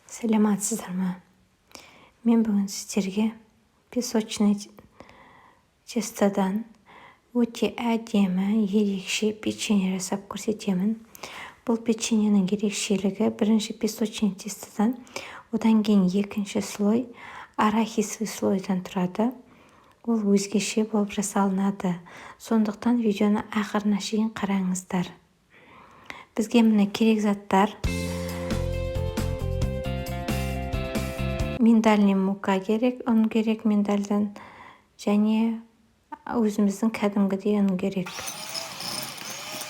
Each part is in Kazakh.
Саламатсыздар ма? Мен бүгін сіздерге песочный тестадан өте әдемі, ерекше печенье жасап көрсетемін. Бұл печеньенің ерекшелігі бірінші песочный тестадан, одан кейін екінші слой арахисовый слойдан тұрады. Ол өзгеше болып жасалынады. Сондықтан видеоны ақырына шейін қараңыздар. Бізге міне керек заттар: миндальный мука керек, ұн керек миндальдан, және өзіміздің кәдімгідей ұн керек.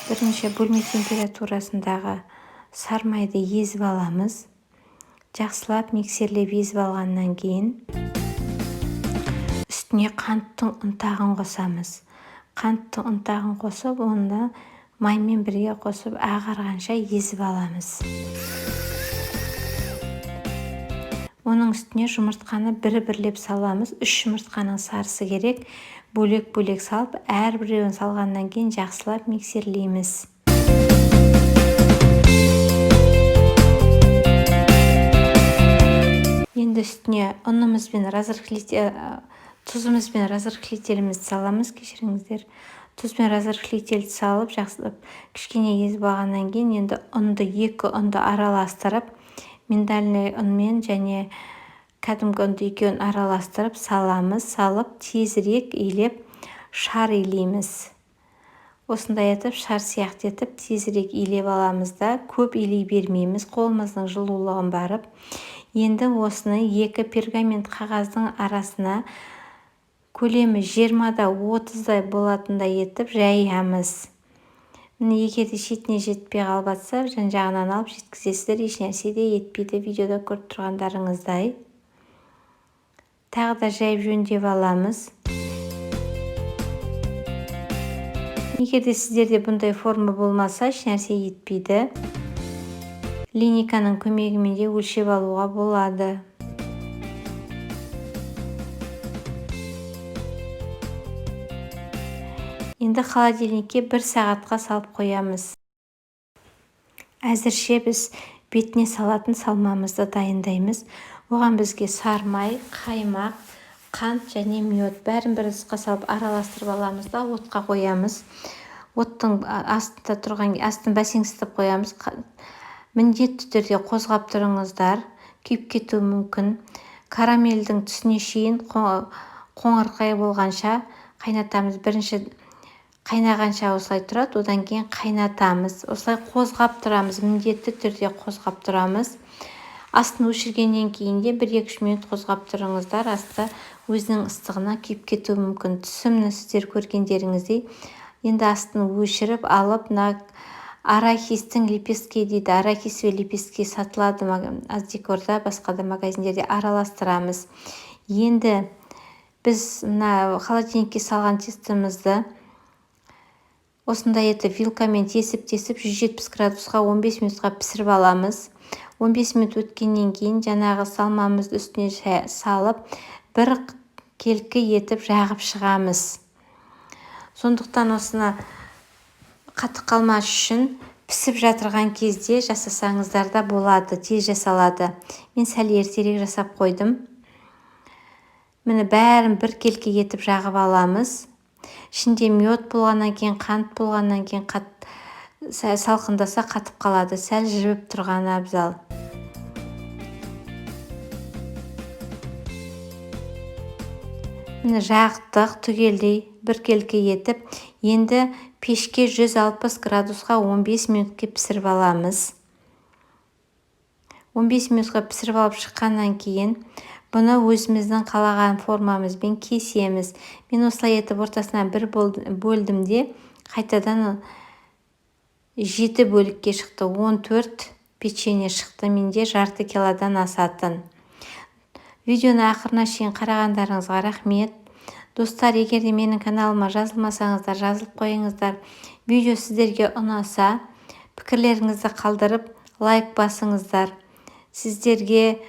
Бірінші бөлме температурасындағы сармайды езіп аламыз. Жақсылап миксерлеп езіп алғаннан кейін үстіне қанттың ұнтағын қосамыз. Қанттың ұнтағын қосып, оны маймен бірге қосып ағарғанша езіп аламыз. Оның үстіне жұмыртқаны бір-бірлеп саламыз. 3 жұмыртқаның сарысы керек. Бөлек-бөлек салып, әрбіреуін салғаннан кейін жақсылап миксерлейміз. Енді үстіне ұнымызбен тұзымызбен разрыхлителімізді саламыз. Кешіріңіздер. Тұз бен разрыхлителді салып, жақсылап кішкене езіп алғаннан кейін енді екі ұнды араластырып, миндальный ұнмен және кәдімгі ұнды екеуін араластырып саламыз. Салып, тезірек илеп, шар илейміз. Осындай етіп, шар сияқты етіп, тезірек илеп аламыз да, көп илей бермейміз, қолымыздың жылулығын барып. Енді осыны екі пергамент қағаздың арасына көлемі 20-30-дай болатындай етіп жаямыз. Егер де шетіне жетпей қалбатса, жан-жағынан алып жеткізесіздер, еш нәрсе де етпейді, видеода көріп тұрғандарыңыздай. Тағы да жайып жөндеп аламыз. Егер де сіздерде бұндай форма болмаса, еш нәрсе етпейді. Линейканың көмегімен де өлшеп алуға болады. Енді холодильникке 1 сағатқа салып қоямыз. Әзірше біз бетіне салатын салмамызды дайындаймыз. Оған бізге сармай, қаймақ, қант және мед бәрін бір ыдысқа салып араластырып аламыз да отқа қоямыз. Оттың астын бәсеңсітіп қоямыз. Міндетті түрде қозғап тұрыңыздар, күйіп кетуі мүмкін. Карамельдің түсіне шейін қоңырқай болғанша қайнатамыз. Бірінші қайнағанша осылай тұрады, одан кейін қайнатамыз. Осылай қозғап тұрамыз, міндетті түрде қозғап тұрамыз. Астын өшіргеннен кейін де 1-2 минут қозғап тұрыңыздар. Асты өзінің ыстығына күйіп кетуі мүмкін. Түсімні сіздер көргендеріңіздей. Енді астын өшіріп алып, арахистің лепестке дейді. Арахисовый лепестке сатылады Аздекорда, басқа да магазиндерде араластырамыз. Енді біз холодильникке салған тестамызды осындай етіп вилкамен тесіп-тесіп 170 градусқа 15 минутқа пісіріп аламыз. 15 минут өткеннен кейін жаңағы салмамызды үстіне салып, бір келкі етіп жағып шығамыз. Сондықтан осыны қатып қалмас үшін пісіп жатырған кезде жасасаңыздар да болады, тез жасалады. Мен сәл ертерек жасап қойдым. Міне бәрін бір келкі етіп жағып аламыз. Ішінде мед болғаннан кейін, қант болғаннан кейін салқындаса қатып қалады. Сәл жібіп тұрғаны абзал. Міне жақтық түгелдей бір келкі етіп, енді пешке 160 градусқа 15 минутке пісіріп аламыз. 15 минутқа пісіріп алып шыққаннан кейін бұны өзіміздің қалаған формамызбен кесеміз. Мен осылай етіп ортасынан бір бөлдім де, қайтадан 7 бөлікке шықты. 14 печенье шықты. Менде жарты килодан асатын. Видеоны ақырына шейін қарағандарыңызға рахмет. Достар, егер де менің каналыма жазылмасаңыздар, жазылып қойыңыздар. Видео сіздерге ұнаса, пікірлеріңізді қалдырып, лайк басыңыздар. Сіздерге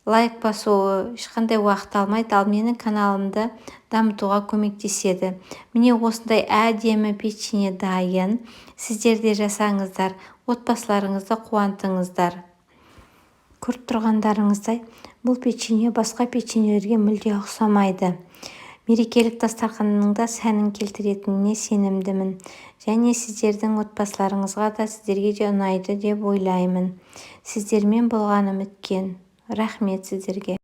лайк басуы ешқандай уақыт алмайды, ал менің каналымды дамытуға көмектеседі. Міне осындай әдемі печенье дайын. Сіздер де жасаңыздар, отбасыларыңызды қуантыңыздар. көріп тұрғандарыңыздай бұл печенье басқа печеньелерге мүлде ұқсамайды. Мерекелік дастарханның да сәнін келтіретініне сенімдімін. Және сіздердің отбасыларыңызға да сіздерге де ұнайды деп ойлаймын. Сіздермен болғаным өткен. Рахмет сіздерге.